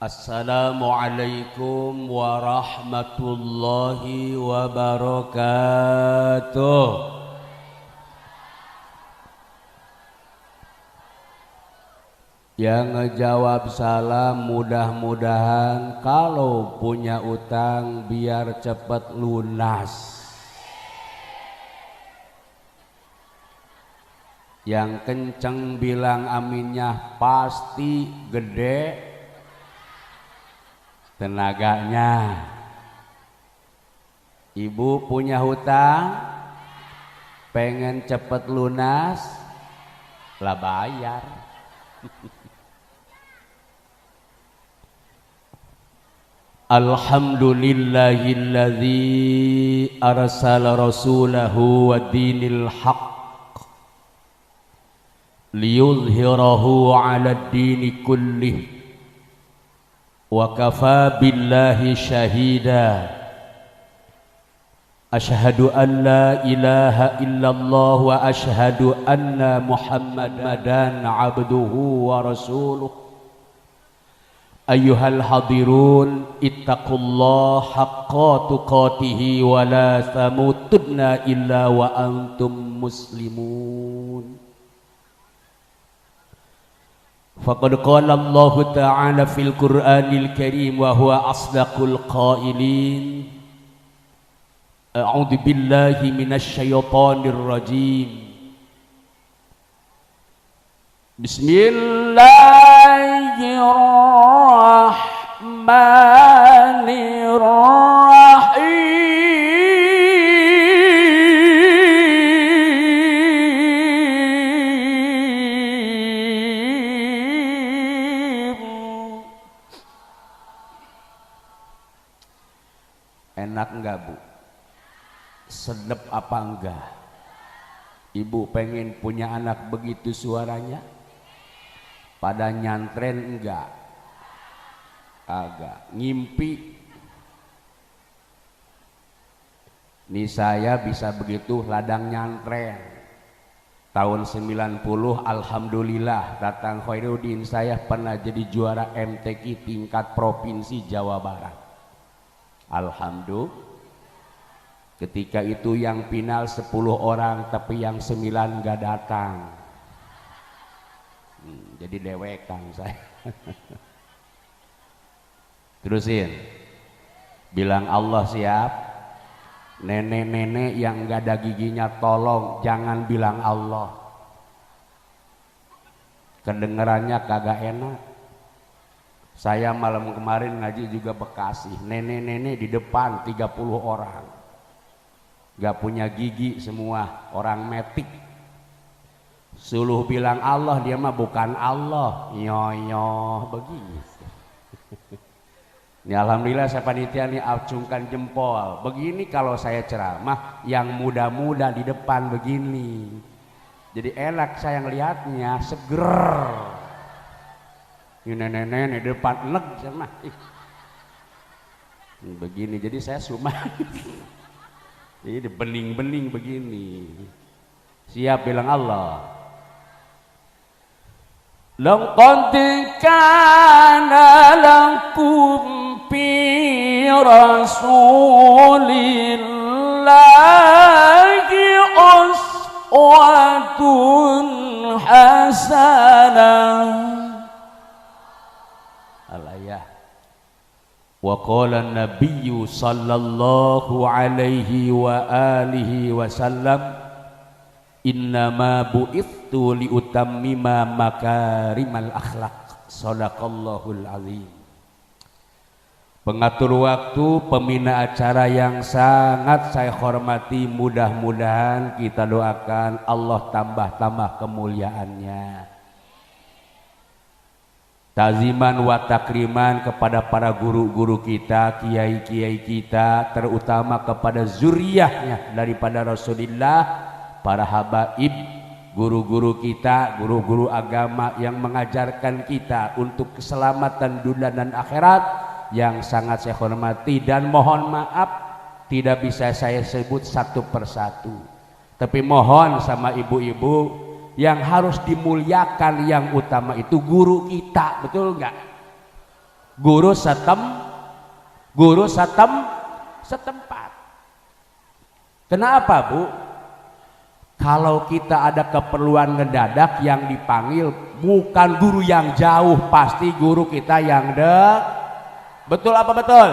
Assalamualaikum warahmatullahi wabarakatuh. Yang ngejawab salam mudah-mudahan kalau punya utang biar cepet lunas. Yang kenceng bilang aminnya pasti gede tenaganya. Ibu punya hutang pengen cepet lunas lah bayar. Alhamdulillahilladzi arsala rasulahu wa dinil haqq liyudhhirahu 'ala ad-dini kullih wa kafa billahi syahida. Asyhadu an la ilaha illallah wa asyhadu anna muhammadan abduhu wa rasuluh. Ayyuhal hadirun ittaqullaha haqqa tuqatih wa la tamutunna illa wa antum muslimun. Faqad qala Allah Ta'ala fil Qur'anil Karim wa huwa asdaqul qailin. A'udzu billahi minasy syaithanir rajim. Bismillahirrahmanirrahim. Enak enggak Bu? Sedep apa enggak? Ibu pengen punya anak begitu suaranya? Pada nyantren enggak? Agak ngimpi. Nih saya bisa begitu ladang nyantren. Tahun 90 alhamdulillah Tatang Khairuddin saya pernah jadi juara MTQ tingkat provinsi Jawa Barat. Alhamdulillah. Ketika itu yang final 10 orang tapi yang 9 gak datang. Jadi dewekan saya. Terusin. Bilang Allah siap. Nenek-nenek yang gak ada giginya tolong jangan bilang Allah. Kedengerannya kagak enak. Saya malam kemarin ngaji juga Bekasi, nenek-nenek di depan 30 orang gak punya gigi semua, orang metik. Suluh bilang Allah, dia mah bukan Allah, nyoyoh begini. Ini alhamdulillah saya panitia nih acungkan jempol. Begini kalau saya ceramah yang muda-muda di depan begini. Jadi enak saya ngelihatnya, seger. Ini nenek-nenek di depan enek sama begini, jadi saya sumah. Jadi bening-bening begini. Siap bilang Allah. Laqad kana lakum fi rasulillahi uswatun hasanah. Al-ayah. Wa qala an-nabiyyu sallallahu alaihi wa alihi wasallam innama bu'ithtu liutammima makarimal akhlaq. Shadaqallahul azim. Pengatur waktu, pembina acara yang sangat saya hormati, mudah-mudahan kita doakan Allah tambah-tambah kemuliaannya. Taziman wa takriman kepada para guru-guru kita, kiai-kiai kita, terutama kepada zuriyahnya daripada Rasulullah, para habaib, guru-guru kita, guru-guru agama yang mengajarkan kita untuk keselamatan dunia dan akhirat, yang sangat saya hormati dan mohon maaf tidak bisa saya sebut satu persatu, tapi mohon sama ibu-ibu yang harus dimuliakan yang utama itu guru kita, betul enggak? guru setempat. Kenapa, Bu? Kalau kita ada keperluan ngedadak, yang dipanggil bukan guru yang jauh, pasti guru kita yang dek. Betul apa betul?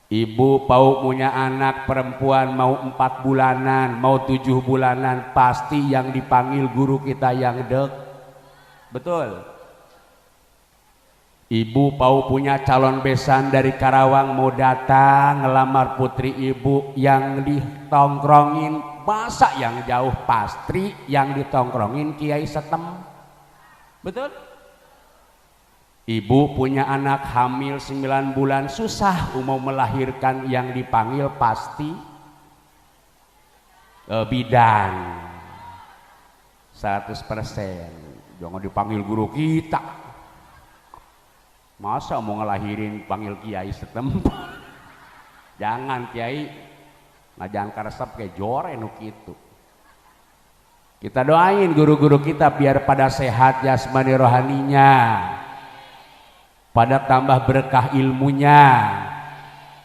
Ibu mau punya anak perempuan mau 4 bulanan, mau 7 bulanan, pasti yang dipanggil guru kita yang dek. Betul. Ibu mau punya calon besan dari Karawang mau datang ngelamar putri ibu, yang ditongkrongin masa yang jauh, pastri yang ditongkrongin kiai setem. Betul. Ibu punya anak hamil 9 bulan susah mau melahirkan, yang dipanggil pasti bidan 100%. Jangan dipanggil guru kita. Masa mau ngelahirin panggil kiai setempat? Jangan kiai, ngajan karesep kayak jore nu kitu. Kita doain guru-guru kita biar pada sehat jasmani rohaninya, pada tambah berkah ilmunya,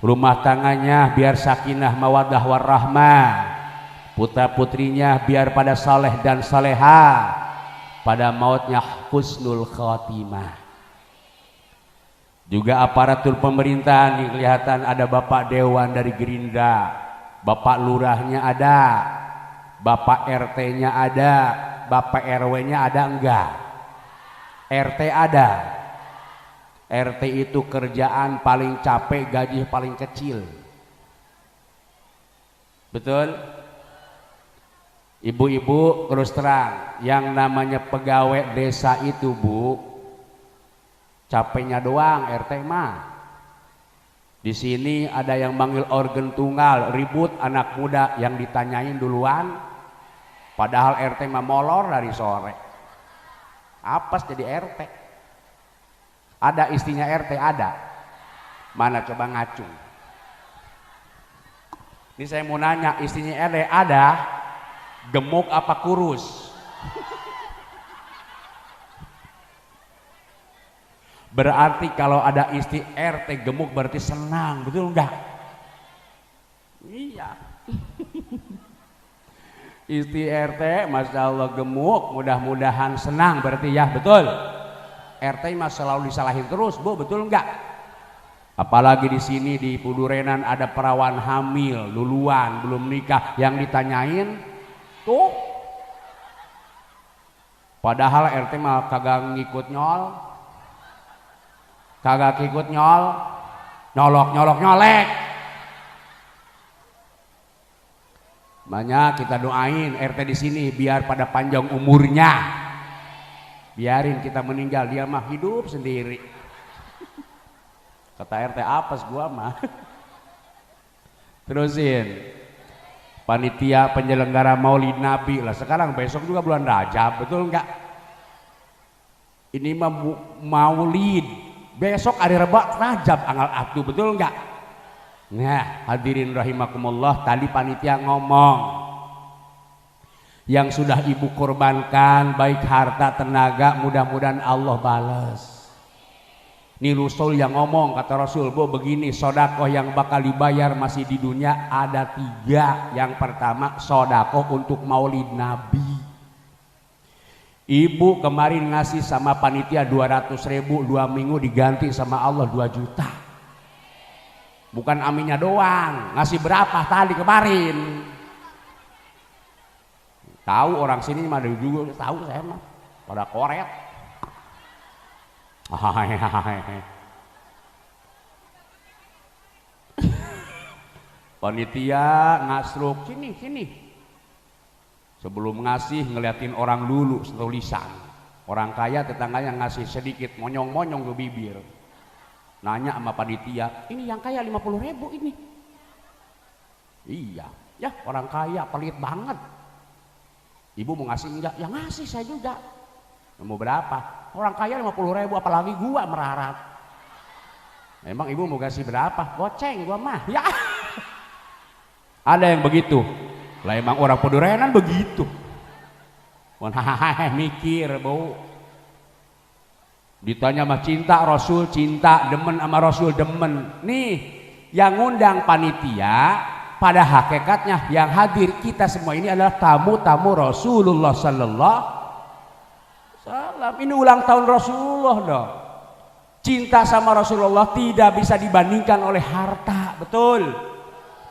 rumah tangganya biar sakinah mawaddah warahmah, putra putrinya biar pada saleh dan saleha, pada mautnya husnul khotimah. Juga aparatur pemerintahan nih, kelihatan ada Bapak Dewan dari Gerindra, Bapak Lurahnya ada, Bapak RT-nya ada, Bapak RW-nya ada enggak? RT ada. RT itu kerjaan paling capek, gaji paling kecil. Betul? Ibu-ibu terus terang, yang namanya pegawai desa itu, Bu, capeknya doang RT mah. Di sini ada yang manggil organ tunggal, ribut anak muda yang ditanyain duluan, padahal RT mah molor dari sore. Apes jadi RT. Ada istrinya RT ada. Mana coba ngacung. Ini saya mau nanya, istrinya RT ada, gemuk apa kurus? Berarti kalau ada istri RT gemuk berarti senang, betul enggak? Iya. Istri RT Masya Allah gemuk, mudah-mudahan senang berarti ya, betul? RT mah selalu disalahin terus, Bu, betul enggak? Apalagi di sini di Pudurenan ada perawan hamil, luluan, belum nikah, yang ditanyain tuh. Padahal RT mah kagak ngikut nyol. Kagak ikut nyolek. Banyak kita doain RT di sini biar pada panjang umurnya. Biarin kita meninggal, dia mah hidup sendiri. Kata RT apes gua mah. Terusin. Panitia penyelenggara Maulid Nabi lah, sekarang besok juga bulan Rajab, betul enggak? Ini mah Maulid. Besok hari Reba Rajab anggal abdu, betul enggak? Nah, hadirin rahimakumullah, tadi panitia ngomong yang sudah ibu korbankan baik harta tenaga, mudah-mudahan Allah balas. Ini Rasul yang ngomong, kata Rasul, Bu, begini, sodakoh yang bakal dibayar masih di dunia ada 3. Yang pertama sodakoh untuk Maulid Nabi. Ibu kemarin ngasih sama panitia 200.000, 2 minggu diganti sama Allah 2 juta. Bukan aminnya doang, ngasih berapa tadi kemarin? Tahu orang sini mah juga tahu, saya mah pada koret. Panitia ngasruk sini. Sebelum ngasih ngeliatin orang dulu tulisan. Orang kaya tetangganya ngasih sedikit, monyong-monyong ke bibir. Nanya sama panitia, ini yang kaya 50.000 ini. Iya, ya orang kaya pelit banget. Ibu mau ngasih enggak? Ya ngasih saya juga. Mau berapa? Orang kaya 50.000, apalagi gua merarat. Emang ibu mau kasih berapa? Goceng gua mah. Ya. Ada yang begitu. Lah emang orang Pudurenan begitu. Hahaha mikir, Bu. Ditanya mah cinta Rasul, cinta, demen sama Rasul, demen. Nih, yang ngundang panitia, pada hakikatnya yang hadir kita semua ini adalah tamu-tamu Rasulullah sallallahu alaihi wasallam. Ini ulang tahun Rasulullah dong. Cinta sama Rasulullah tidak bisa dibandingkan oleh harta, betul.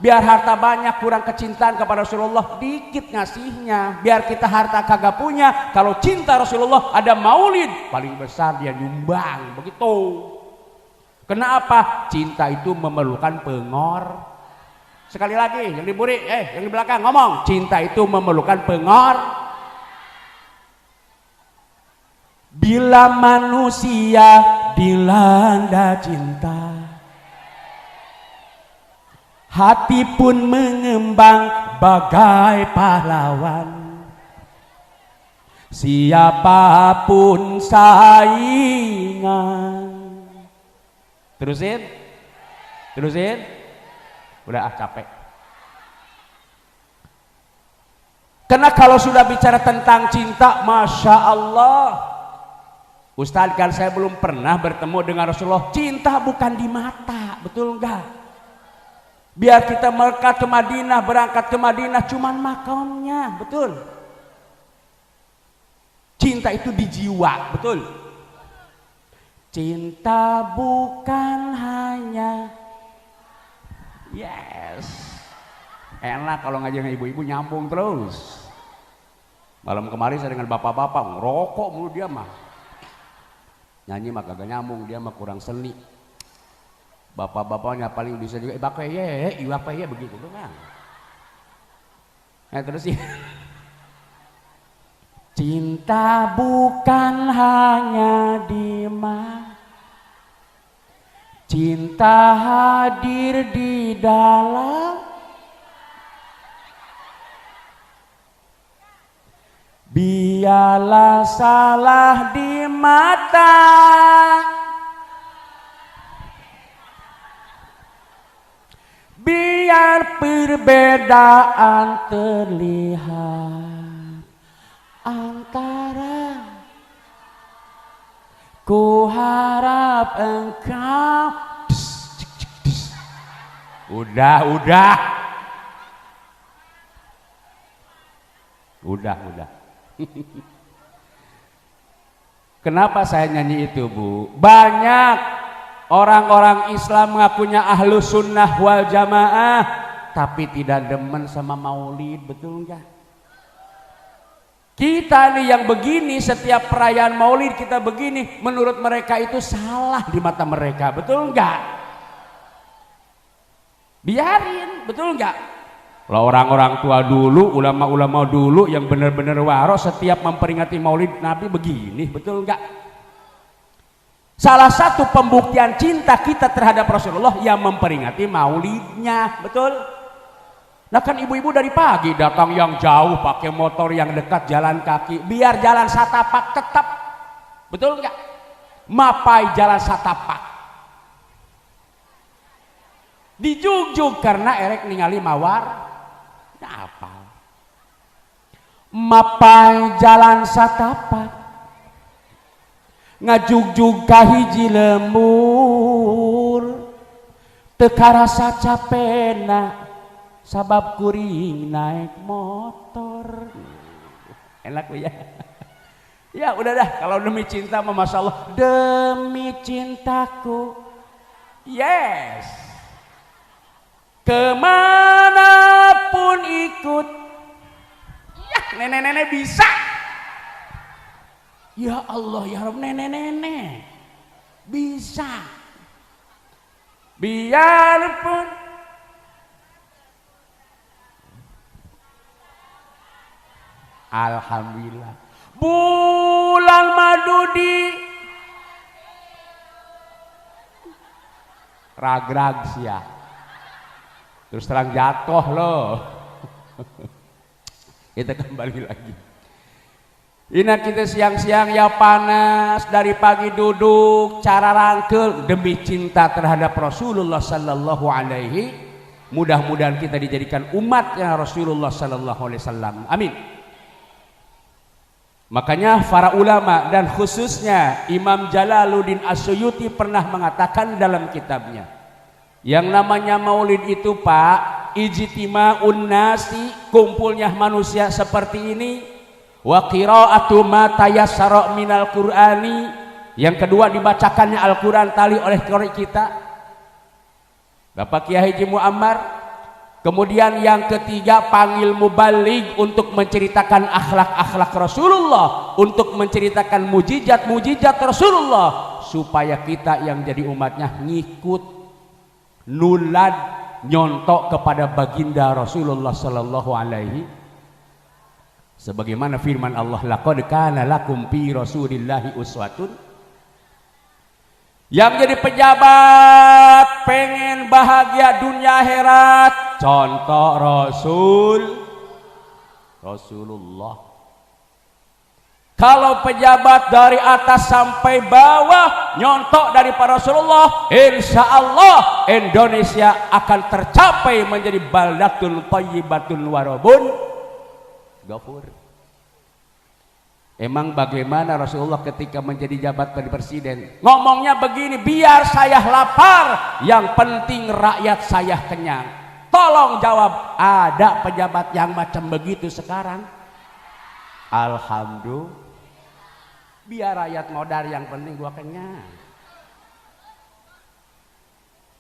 Biar harta banyak kurang kecintaan kepada Rasulullah, dikit ngasihnya. Biar kita harta kagak punya, kalau cinta Rasulullah ada maulid, paling besar dia nyumbang, begitu. Kenapa? Cinta itu memerlukan pengor. Sekali lagi, yang di buri, yang di belakang ngomong, cinta itu memerlukan pengor. Bila manusia dilanda cinta, hati pun mengembang bagai pahlawan. Siapapun saingan. Terusin. Udah capek. Karena kalau sudah bicara tentang cinta, Masya Allah, Ustadz, kan saya belum pernah bertemu dengan Rasulullah. Cinta bukan di mata, betul enggak? Biar kita berangkat ke Madinah cuman makamnya, betul. Cinta itu di jiwa, betul. Cinta bukan hanya, yes. Enak kalau ngaji dengan ibu-ibu nyambung terus. Malam kemarin saya dengan bapak-bapak ngerokok mulu dia mah. Nyanyi mah kagak nyambung, dia mah kurang seni. Bapak-bapaknya paling bisa juga iwapaya begitu tuh kan. Nah terus sih. Cinta bukan hanya di mata, cinta hadir di dalam. Biarlah salah di mata, biar perbedaan terlihat antara ku harap engkau. Udah. Kenapa saya nyanyi itu, Bu? Banyak orang-orang Islam mengakunya ahlu sunnah wal jamaah, tapi tidak demen sama maulid, betul enggak? Kita nih yang begini, setiap perayaan maulid kita begini, menurut mereka itu salah di mata mereka, betul enggak? Biarin, betul enggak? Kalau orang-orang tua dulu, ulama-ulama dulu yang benar-benar waras setiap memperingati maulid Nabi begini, betul enggak? Salah satu pembuktian cinta kita terhadap Rasulullah yang memperingati maulidnya, betul? Nah kan ibu-ibu dari pagi datang yang jauh pakai motor, yang dekat jalan kaki, biar jalan satapak tetap, betul enggak? Mapai jalan satapak. Dijugjug karena erek ningali mawar. Apa? Mapai jalan satapak, ngajugjug ka hiji lembur, teu karasa capena sabab kuring naik motor. Enak ya. Ya udah dah, kalau demi cinta mah Masya Allah, demi cintaku, yes, kemanapun ikut. Ya nenek-nenek bisa. Ya Allah ya Rabb, nenek-nenek bisa. Biarpun alhamdulillah bulan madu di ragrag sia, terus terang jatuh loh. Kita kembali lagi. Ini kita siang-siang ya panas, dari pagi duduk cara rangkel demi cinta terhadap Rasulullah sallallahu alaihi. Mudah-mudahan kita dijadikan umatnya Rasulullah sallallahu alaihi wasallam. Amin. Makanya para ulama dan khususnya Imam Jalaluddin As-Suyuti pernah mengatakan dalam kitabnya, yang namanya maulid itu Pak, ijtima'un nasi, kumpulnya manusia seperti ini, wa qira'atu ma tayassara minal qur'ani, yang kedua dibacakannya Al-Quran tali oleh qori kita Bapak Kiai Haji Muammar. Kemudian yang ketiga panggil mubaligh untuk menceritakan akhlak-akhlak Rasulullah, untuk menceritakan mujizat-mujizat Rasulullah, supaya kita yang jadi umatnya ngikut nulad nyontok kepada baginda Rasulullah sallallahu alaihi, sebagaimana firman Allah, laqad kana lakum fi rasulillahi uswatun. Yang jadi pejabat pengen bahagia dunia akhirat, contoh Rasulullah. Kalau pejabat dari atas sampai bawah nyontok dari para Rasulullah, insya Allah Indonesia akan tercapai menjadi baldatun thayyibatun warabun ghafur. Emang bagaimana Rasulullah ketika menjadi jabat presiden ngomongnya begini, biar saya lapar, yang penting rakyat saya kenyang. Tolong jawab, ada pejabat yang macam begitu sekarang? Alhamdulillah. Biar rakyat modar, yang penting gua kenyang.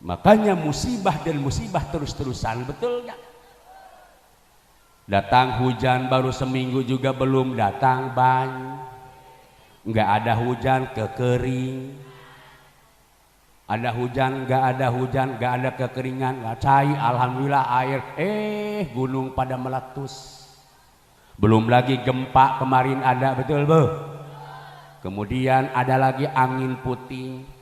Makanya musibah dan musibah terus-terusan, betul nggak? Datang hujan baru seminggu juga belum datang banyu, nggak ada hujan kekering, ada hujan nggak ada hujan, nggak ada kekeringan, nggak cair, alhamdulillah air, gunung pada meletus. Belum lagi gempa kemarin ada, betul Bu? Kemudian ada lagi angin puting.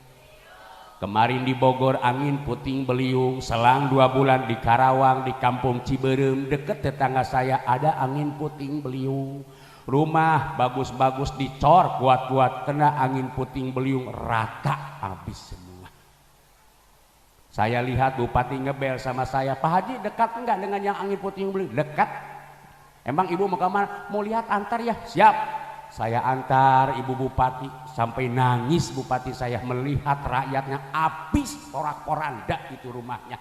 Kemarin di Bogor angin puting beliung, selang 2 bulan di Karawang, di Kampung Ciberem deket tetangga saya ada angin puting beliung. Rumah bagus-bagus dicor kuat-kuat, kena angin puting beliung, rata habis semua. Saya lihat Bupati ngebel sama saya, Pak Haji dekat enggak dengan yang angin puting beliung? Dekat. Emang Ibu mau kemana? Mau lihat, antar ya? Siap. Saya antar Ibu Bupati, sampai nangis Bupati saya melihat rakyatnya habis porak-poranda itu rumahnya.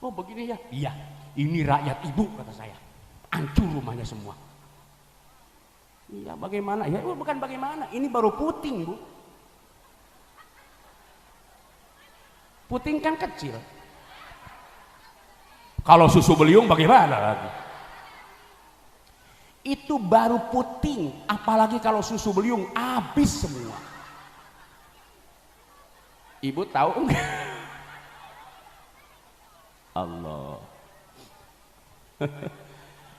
Oh begini ya? Iya, ini rakyat Ibu, kata saya. Hancur rumahnya semua. Iya, bagaimana? Ya bukan bagaimana, ini baru puting Bu. Puting kan kecil. Kalau susu beliung bagaimana lagi? Itu baru puting, apalagi kalau susu beliung habis semua. Ibu tahu enggak? Allah.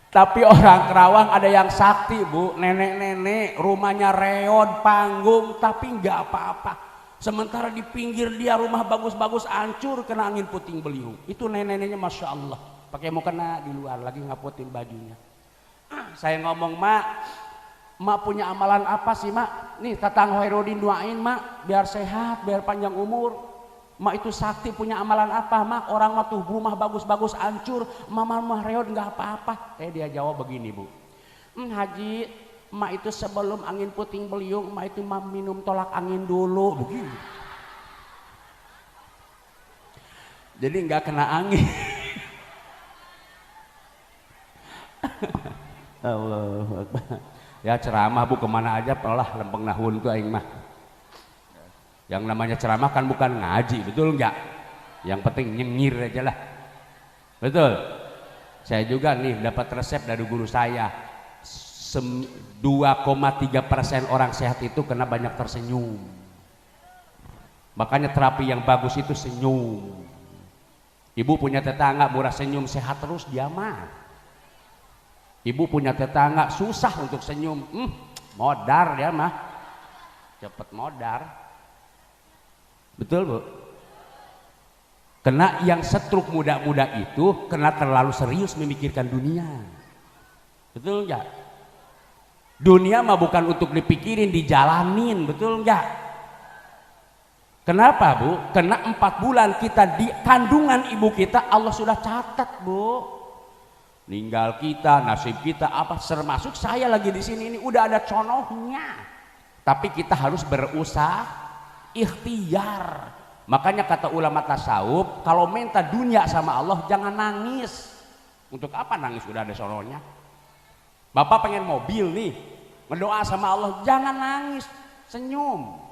Tapi orang Kerawang ada yang sakti Bu, nenek-nenek rumahnya reot panggung tapi enggak apa-apa. Sementara di pinggir dia rumah bagus-bagus hancur kena angin puting beliung. Itu nenek-neneknya Masya Allah, pakai mau kena di luar lagi ngaputin bajunya. Saya ngomong, mak punya amalan apa sih mak? Nih Tatang Hoirudin doain mak biar sehat, biar panjang umur. Mak itu sakti, punya amalan apa mak? Orang mah tuh rumah bagus-bagus hancur, mama reot nggak apa-apa. Dia jawab begini Bu, Haji, mak itu sebelum angin puting beliung, mak itu minum tolak angin dulu begini. Jadi nggak kena angin. Allah Akbar. Ya ceramah Bu kemana aja pelah lempeng nahun tuh aing mah. Yang namanya ceramah kan bukan ngaji, betul enggak? Yang penting nyengir aja lah. Betul. Saya juga nih dapat resep dari guru saya. 2,3% orang sehat itu kena banyak tersenyum. Makanya terapi yang bagus itu senyum. Ibu punya tetangga murah senyum sehat terus dia mah. Ibu punya tetangga susah untuk senyum, modar dia mah, cepet modar. Betul Bu? Kena yang setruk muda-muda itu kena terlalu serius memikirkan dunia. Betul enggak? Dunia mah bukan untuk dipikirin, dijalanin, betul enggak? Kenapa Bu? Kena 4 bulan kita di kandungan ibu kita Allah sudah catat Bu. Ninggal kita, nasib kita apa, termasuk saya lagi di sini ini udah ada contohnya. Tapi kita harus berusaha ikhtiar. Makanya kata ulama tasawuf, kalau minta dunia sama Allah jangan nangis. Untuk apa nangis, udah ada sononya. Bapak pengen mobil nih, berdoa sama Allah, jangan nangis, senyum.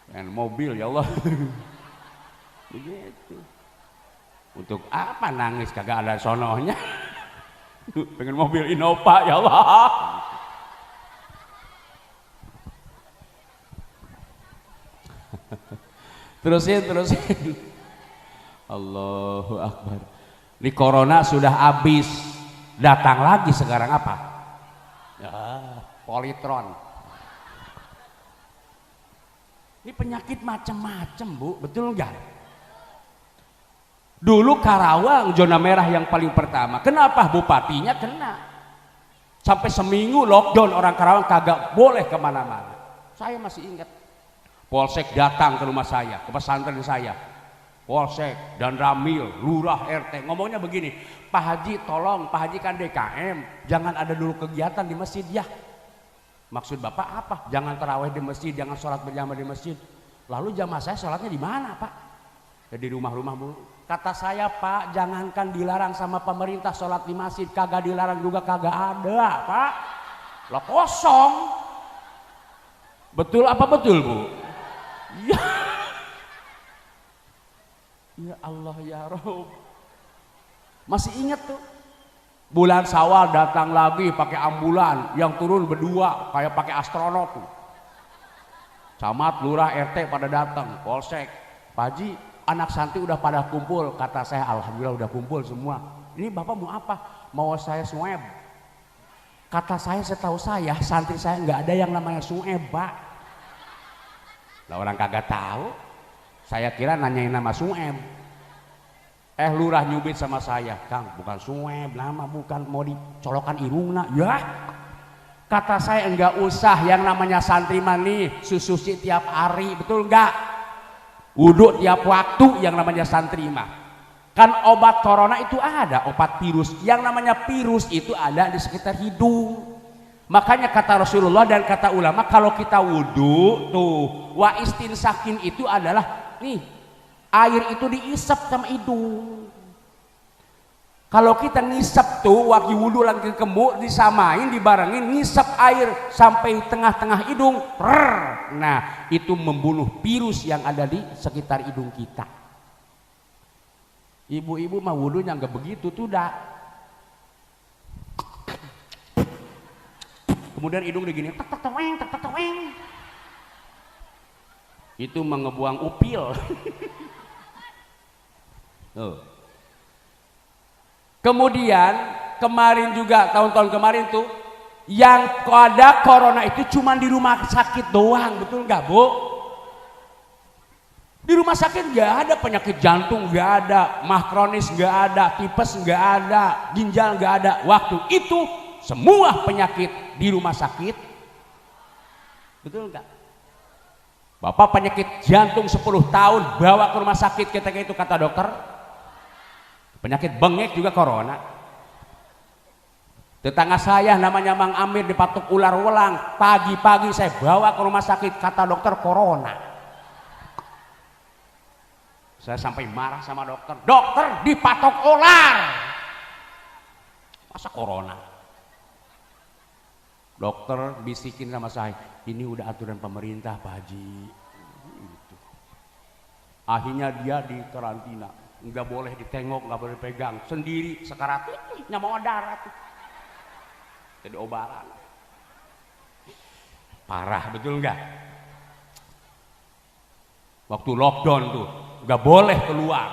Pengen mobil ya Allah. Begitu. Untuk apa nangis, kagak ada sononya. Pengen mobil Innova ya Allah. Terusin. Allahu Akbar. Ini corona sudah habis, datang lagi sekarang apa? Ya, politron. Ini penyakit macam-macam, Bu, betul enggak? Dulu Karawang zona merah yang paling pertama. Kenapa? Bupatinya kena. Sampai seminggu lockdown, orang Karawang kagak boleh kemana-mana. Saya masih ingat. Polsek datang ke rumah saya, ke pesantren saya. Polsek dan Ramil, lurah RT ngomongnya begini, Pak Haji tolong, Pak Haji kan DKM, jangan ada dulu kegiatan di masjid ya. Maksud Bapak apa? Jangan tarawih di masjid, jangan sholat berjamaah di masjid. Lalu jamaah saya sholatnya di mana Pak? Ya, di rumah-rumah Bu. Kata saya Pak, jangankan dilarang sama pemerintah sholat di masjid, kagak dilarang juga kagak ada Pak. Lah kosong. Betul apa betul Bu? Ya. Ya Allah ya Rob. Masih ingat tuh bulan Syawal datang lagi pakai ambulan yang turun berdua kayak pakai astronot tuh. Camat, lurah, RT pada datang, polsek. Pak Haji, anak santri udah pada kumpul. Kata saya alhamdulillah udah kumpul semua. Ini Bapak mau apa? Mau saya swab. Kata saya, setahu saya santri saya nggak ada yang namanya swab Pak. Lah orang kagak tahu. Saya kira nanyain nama swab. Lurah nyubit sama saya, Kang bukan swab, nama bukan mau dicolokan irungna. Ya, kata saya enggak usah, yang namanya santri mani sususi tiap hari, betul enggak? Wudhu tiap waktu, yang namanya santri mah. Kan obat corona itu ada, obat virus. Yang namanya virus itu ada di sekitar hidung. Makanya kata Rasulullah dan kata ulama, kalau kita wudhu tuh, wa istinsakin itu adalah nih, air itu diisap sama hidung. Kalau kita ngisap tuh, waktu wudhu lagi kembu, disamain, dibarengin, ngisap air sampai tengah-tengah hidung. Nah, itu membunuh virus yang ada di sekitar hidung kita. Ibu-ibu mah wudhunya nggak begitu tuh dah. Kemudian hidung digini, tek. Itu mengebuang upil. Kemudian kemarin juga, tahun-tahun kemarin tuh yang ada corona itu cuma di rumah sakit doang, betul nggak Bu? Di rumah sakit nggak ada penyakit jantung, nggak ada mah kronis, nggak ada tipes, nggak ada ginjal, nggak ada. Waktu itu semua penyakit di rumah sakit, betul nggak? Bapak penyakit jantung 10 tahun bawa ke rumah sakit, ketika itu kata dokter penyakit bengek juga corona. Tetangga saya namanya Mang Amir dipatuk ular welang, pagi-pagi saya bawa ke rumah sakit, kata dokter corona. Saya sampai marah sama dokter, dokter dipatok ular, masa corona? Dokter bisikin sama saya, ini udah aturan pemerintah Pak Haji. Gitu. Akhirnya dia di karantina, nggak boleh ditengok, nggak boleh pegang, sendiri sekarat, mau darah tuh. Jadi obaran. Parah betul nggak? Waktu lockdown tuh nggak boleh keluar.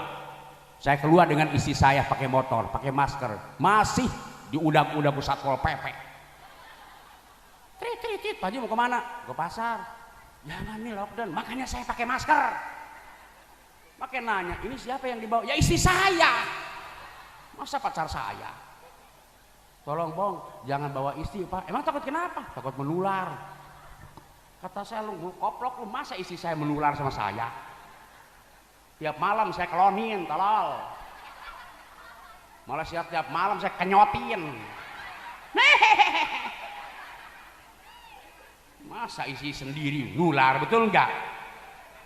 Saya keluar dengan istri saya pakai motor, pakai masker, masih diundang-undang Satpol PP. Trit, Pak Haji mau kemana? Ke pasar. Jangan nih lockdown, makanya saya pakai masker. Makin nanya, ini siapa yang dibawa? Ya istri saya. Masa pacar saya? Tolong Bang, jangan bawa istri Pak. Emang takut kenapa? Takut menular. Kata saya, lu koplok lu, masa istri saya menular sama saya? Tiap malam saya kelonin, tolol. Malah setiap malam saya kenyotin. Masa isi sendiri nular, betul enggak?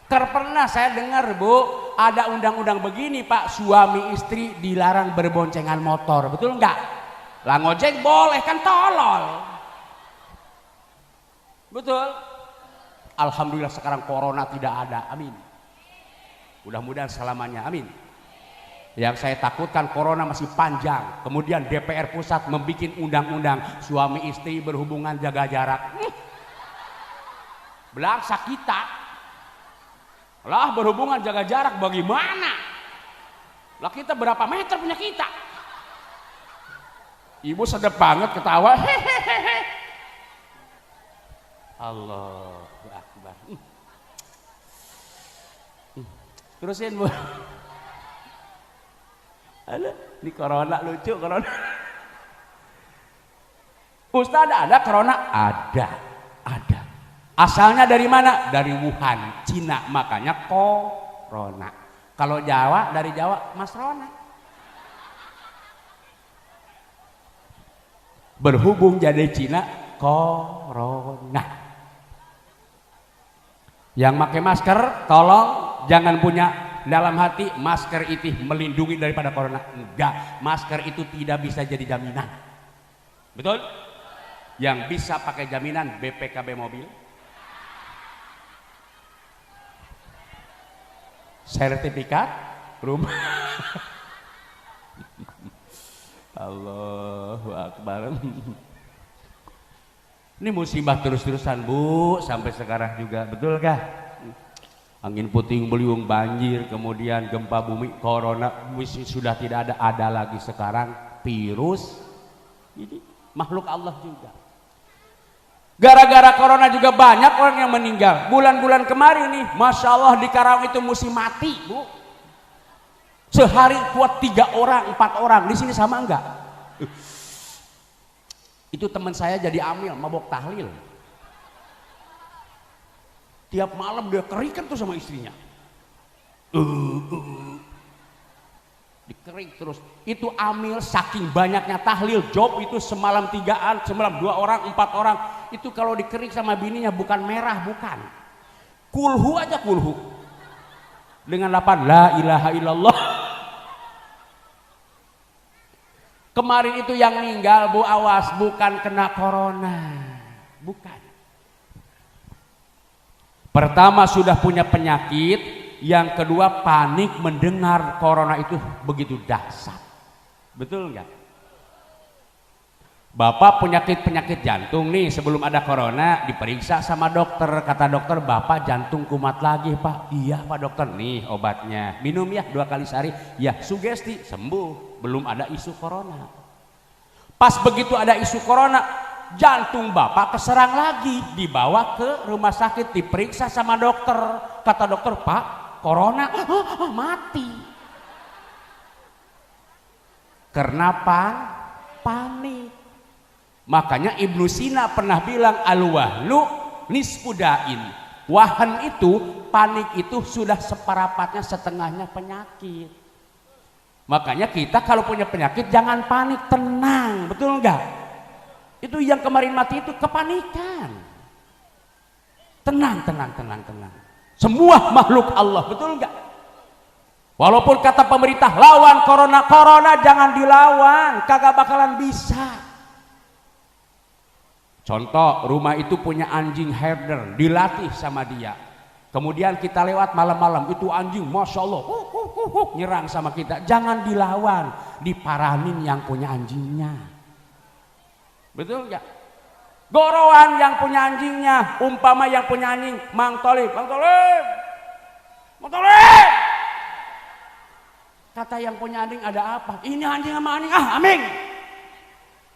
Terpernah saya dengar, Bu, ada undang-undang begini, Pak, suami istri dilarang berboncengan motor, betul enggak? Lah ngojek boleh, kan tolol. Betul. Alhamdulillah sekarang corona tidak ada, amin. Mudah-mudahan selamanya, amin. Yang saya takutkan corona masih panjang, kemudian DPR pusat membuat undang-undang suami istri berhubungan jaga jarak. Belangsa kita lah berhubungan jaga jarak bagaimana? Lah kita berapa meter punya kita? Ibu sedep banget ketawa. Allahu Akbar. Terusin, Bu. Aduh, ini corona lucu, corona. Ustaz, ada corona? Ada. Asalnya dari mana? Dari Wuhan, Cina, makanya corona. Kalau Jawa, dari Jawa, Mas Rona. Berhubung jadi Cina, corona. Yang pakai masker, tolong jangan punya dalam hati masker itu melindungi daripada corona. Enggak, masker itu tidak bisa jadi jaminan. Betul? Yang bisa pakai jaminan BPKB mobil, sertifikat rumah. Allahu Akbar. Ini musibah terus-terusan, Bu, sampai sekarang juga, betul kah? Angin puting beliung, banjir, kemudian gempa bumi, corona sudah tidak ada lagi sekarang virus. Ini makhluk Allah juga. Gara-gara corona juga banyak orang yang meninggal. Bulan-bulan kemarin nih, Masya Allah di Karawang itu musim mati, Bu. Sehari kuat 3 orang, 4 orang. Di sini sama enggak? Itu teman saya jadi amil, mabok tahlil. Tiap malam dia kerikan tuh sama istrinya. Dikerik terus. Itu amil saking banyaknya tahlil. Job itu semalam 3-an, semalam 2 orang, 4 orang. Itu kalau dikerik sama bininya bukan merah, bukan. Kulhu aja kulhu. Dengan 8 la ilaha illallah. Kemarin itu yang meninggal, Bu, awas, bukan kena corona. Bukan. Pertama sudah punya penyakit, yang kedua panik mendengar corona itu begitu dahsyat. Betul enggak? Bapak penyakit jantung nih, sebelum ada corona diperiksa sama dokter. Kata dokter, Bapak jantung kumat lagi, Pak. Iya, Pak dokter, nih obatnya. Minum ya 2 kali sehari. Ya, sugesti, sembuh. Belum ada isu corona. Pas begitu ada isu corona, jantung Bapak keserang lagi. Dibawa ke rumah sakit, diperiksa sama dokter. Kata dokter, Pak, corona, mati. Kenapa? Panik. Makanya Ibnu Sina pernah bilang, al-wahlu nisfudain. Wahan itu, panik itu sudah seperempatnya, setengahnya penyakit. Makanya kita kalau punya penyakit jangan panik, tenang, betul enggak? Itu yang kemarin mati itu kepanikan. Tenang. Semua makhluk Allah, betul enggak? Walaupun kata pemerintah lawan corona jangan dilawan, kagak bakalan bisa. Contoh, rumah itu punya anjing herder, dilatih sama dia. Kemudian kita lewat malam-malam, itu anjing Masya Allah nyerang sama kita. Jangan dilawan, diparanin yang punya anjingnya. Betul enggak? Gorowan yang punya anjingnya, umpama yang punya anjing, Mang Tolib. Kata yang punya anjing, ada apa? Ini anjing sama anjing, aming.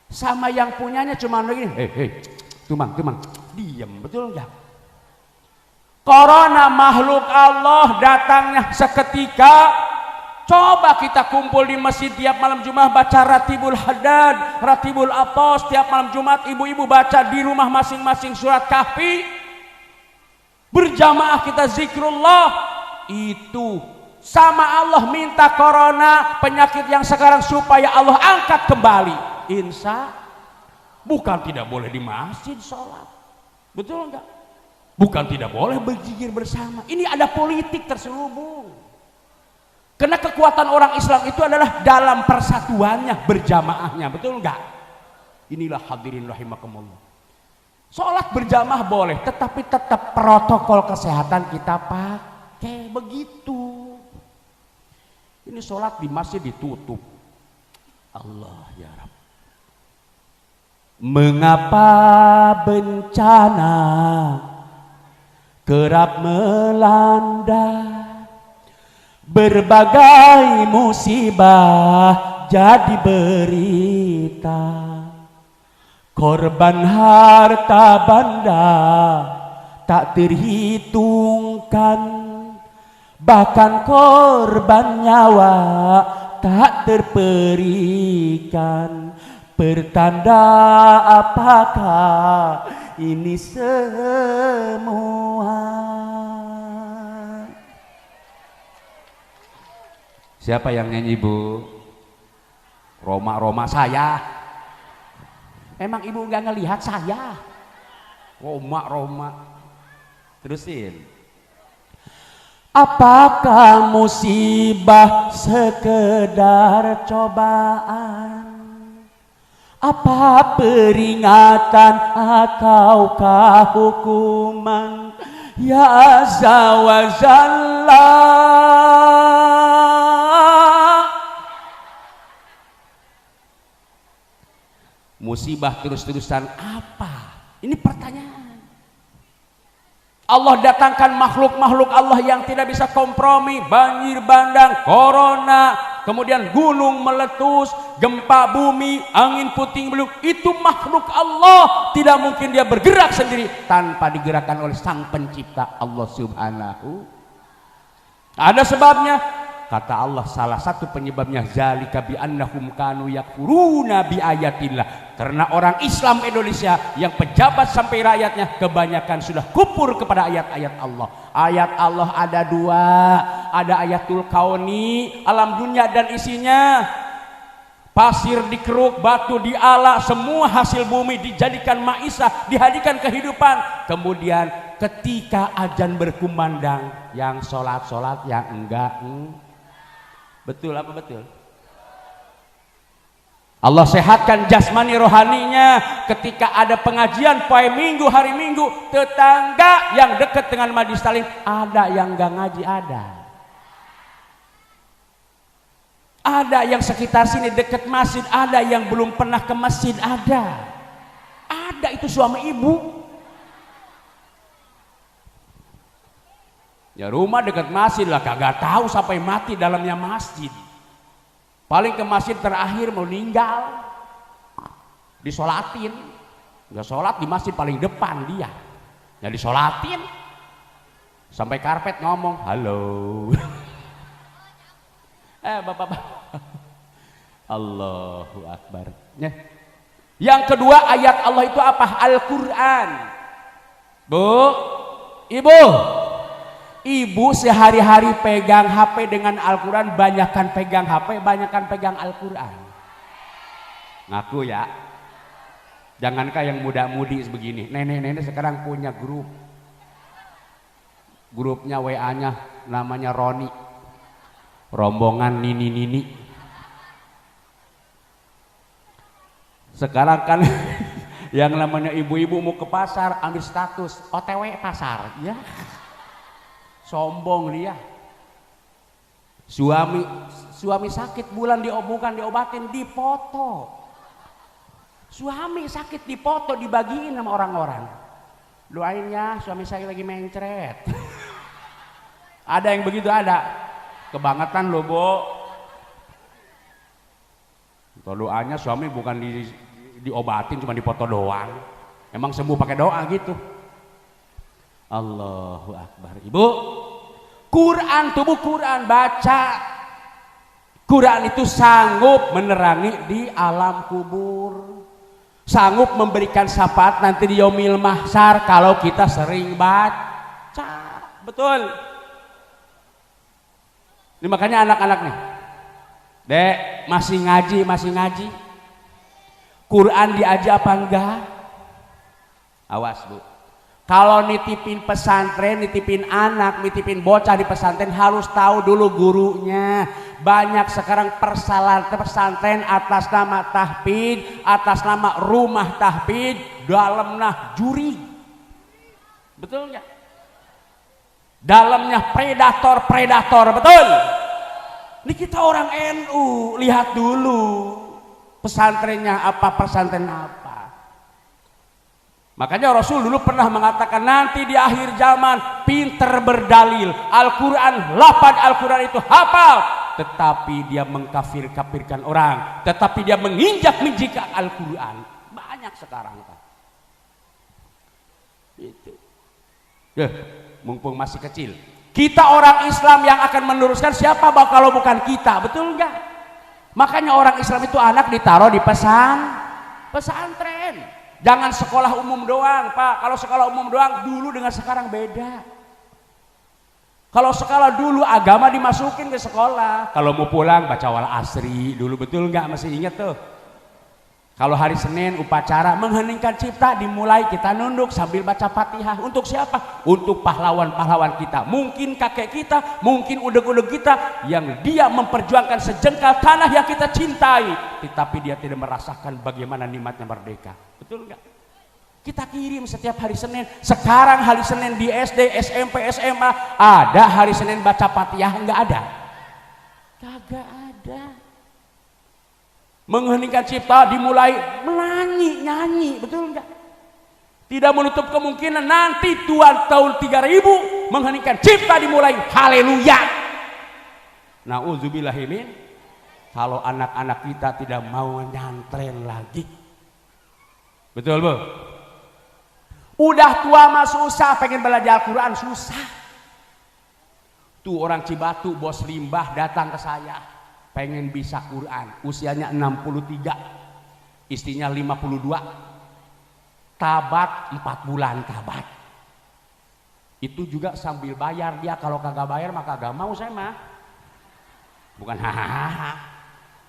Sama yang punyanya cuma begini, tumang, diam, betul enggak? Corona makhluk Allah, datangnya seketika. Coba kita kumpul di masjid tiap malam Jumat baca Ratibul Haddad, Ratibul Atos, tiap malam Jumat ibu-ibu baca di rumah masing-masing surat Kahfi. Berjamaah kita zikrullah, itu sama Allah minta corona penyakit yang sekarang supaya Allah angkat kembali. Insya bukan tidak boleh di masjid sholat, betul enggak? Bukan tidak boleh berzikir bersama. Ini ada politik terselubung. Karena kekuatan orang Islam itu adalah dalam persatuannya, berjamaahnya, betul enggak? Inilah hadirin rahimakumullah. Sholat berjamaah boleh, tetapi tetap protokol kesehatan kita pakai, begitu. Ini sholat di masjid ditutup. Allah ya Rabb. Mengapa bencana kerap melanda, berbagai musibah jadi berita, korban harta benda tak terhitungkan, bahkan korban nyawa tak terperikan. Pertanda apakah ini semua? Siapa yang nyanyi, Bu? Roma saya. Emang ibu nggak ngelihat saya? Roma. Terusin. Apakah musibah sekedar cobaan? Apa peringatan ataukah hukuman? Ya Azza wa Jalla. Musibah terus-terusan apa? Ini pertanyaan. Allah datangkan makhluk-makhluk Allah yang tidak bisa kompromi, banjir bandang, corona, kemudian gunung meletus, gempa bumi, angin puting beliung. Itu makhluk Allah, tidak mungkin dia bergerak sendiri tanpa digerakkan oleh Sang Pencipta Allah Subhanahu. Ada sebabnya. Kata Allah, salah satu penyebabnya zalika bi annahum kanu yakfuruna bi ayatillah. Karena orang Islam Indonesia yang pejabat sampai rakyatnya kebanyakan sudah kufur kepada ayat-ayat Allah. Ayat Allah ada dua, ada ayatul kauni, alam dunia dan isinya. Pasir dikeruk, batu diala, semua hasil bumi dijadikan maisha, dijadikan kehidupan. Kemudian ketika azan berkumandang, yang sholat-sholat, yang enggak. Betul apa betul? Allah sehatkan jasmani rohaninya. Ketika ada pengajian poe minggu, hari minggu, tetangga yang dekat dengan majlis taklim ada yang enggak ngaji, ada yang sekitar sini dekat masjid, ada yang belum pernah ke masjid, ada itu suami ibu. Ya rumah dekat masjid lah, kagak tahu sampai mati dalamnya masjid. Paling ke masjid terakhir meninggal, disolatin. Nggak sholat di masjid paling depan dia, ya disolatin. Sampai karpet ngomong, halo. Bapak. Allahu Akbar. Yang kedua ayat Allah itu apa? Al-Quran. Bu, Ibu sehari-hari pegang HP dengan Al-Quran, banyakkan pegang HP, banyakkan pegang Al-Quran. Ngaku ya. Jangankah yang muda-mudi sebegini, nenek-nenek sekarang punya grup. Grupnya WA-nya namanya Roni. Rombongan Nini. Sekarang kan yang namanya ibu-ibu mau ke pasar, ambil status OTW pasar, ya. Sombong dia. Suami sakit bulan bukan diobatin, dipoto. Suami sakit dipoto, dibagiin sama orang-orang. Doain ya, suami saya lagi mencret. Ada yang begitu, ada. Kebangetan loh, Bo. Doanya suami bukan diobatin, cuma dipoto doang. Emang sembuh pakai doa gitu. Allahu Akbar. Ibu, Quran, tubuh Quran, baca. Quran itu sanggup menerangi di alam kubur, sanggup memberikan syafaat nanti di yaumil mahsyar kalau kita sering baca. Betul. Ini makanya anak-anak nih, Dek, masih ngaji. Quran diajar apa enggak? Awas Bu. Kalau nitipin pesantren, nitipin anak, nitipin bocah di pesantren harus tahu dulu gurunya. Banyak sekarang pesantren atas nama tahfidz, atas nama rumah tahfidz, dalamnya juri. Betul nggak? Dalamnya predator, betul? Ini kita orang NU, lihat dulu pesantrennya apa, pesantren apa. Makanya Rasul dulu pernah mengatakan nanti di akhir zaman pinter berdalil, Al-Quran, lafaz Al-Quran itu hafal, tetapi dia mengkafir-kafirkan orang, tetapi dia menginjak-injikkan Al-Quran. Banyak sekarang Pak. Itu. Mumpung masih kecil, kita orang Islam yang akan meneruskan siapa kalau bukan kita, betul enggak? Makanya orang Islam itu anak ditaruh di pesantren. Jangan sekolah umum doang Pak. Kalau sekolah umum doang dulu dengan sekarang beda. Kalau sekolah dulu agama dimasukin ke sekolah, kalau mau pulang baca wal asri dulu, betul enggak? Masih ingat tuh? Kalau hari Senin upacara mengheningkan cipta dimulai, kita nunduk sambil baca Fatihah. Untuk siapa? Untuk pahlawan-pahlawan kita. Mungkin kakek kita, mungkin udeg-udeg kita yang dia memperjuangkan sejengkal tanah yang kita cintai, tetapi dia tidak merasakan bagaimana nikmatnya merdeka. Betul enggak? Kita kirim setiap hari Senin. Sekarang hari Senin di SD, SMP, SMA ada hari Senin baca Fatihah? Enggak ada. Kagak ada. Mengheningkan cipta dimulai nyanyi, betul enggak? Tidak menutup kemungkinan nanti Tuhan tahun 3000 mengheningkan cipta dimulai haleluya. Nauzubillahimin. Kalau anak-anak kita tidak mau nyantren lagi, betul Bu? Udah tua mah susah, pengen belajar Al-Quran susah. Tuh orang Cibatu bos limbah datang ke saya, pengen bisa Quran, usianya 63, istrinya 52, tabat 4 bulan tabat. Itu juga sambil bayar dia, kalau kagak bayar maka kagak mau saya mah. Bukan hahaha,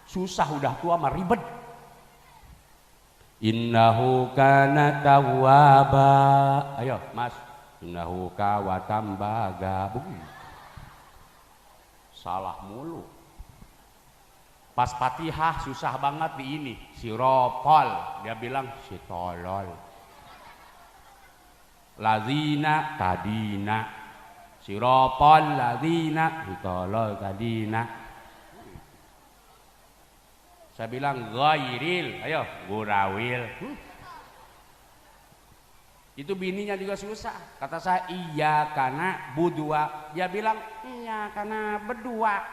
susah udah tua mah ribet. Innahu kana tawwaba. Ayo Mas, innahu kawatambaga. Salah mulu. Pas Fatihah susah banget di ini, si Ropol, dia bilang si tolol. Lazina tadina, si Ropol lazina, si tolol tadina. Saya bilang ghairil, ayo gurawil. Itu bininya juga susah. Kata saya iya karena berdua. Dia bilang iya karena berdua.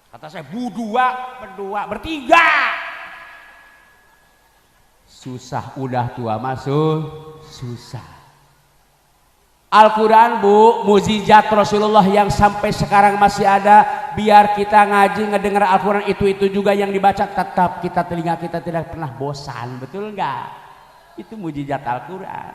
Kata saya berdua, bertiga. Susah, udah tua masuk susah. Al-Quran Bu, mukjizat Rasulullah yang sampai sekarang masih ada. Biar kita ngaji ngedengar Al-Quran itu juga yang dibaca, tetap telinga kita tidak pernah bosan, betul enggak? Itu mukjizat Al-Quran.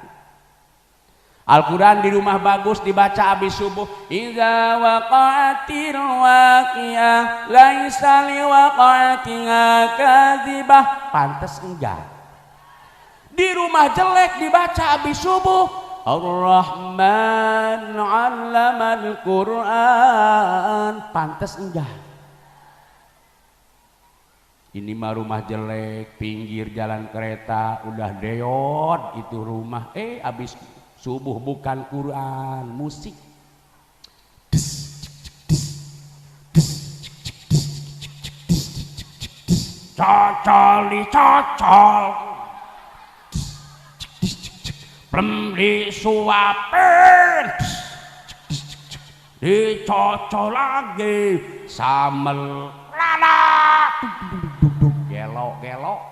Al-Quran di rumah bagus dibaca habis subuh. Idza waqa'atil waqi'ah laisa liwaqa'atiha kadzibah. Pantes enggak? Di rumah jelek dibaca habis subuh. Ar-Rahman 'allamal Qur'an. Pantes enggak? Ini mah rumah jelek, pinggir jalan kereta, udah deot itu rumah. Habis subuh bukan Quran, musik. Cocol dicocol, belum disuapin, dicocol lagi, samel lala, gelok-gelok.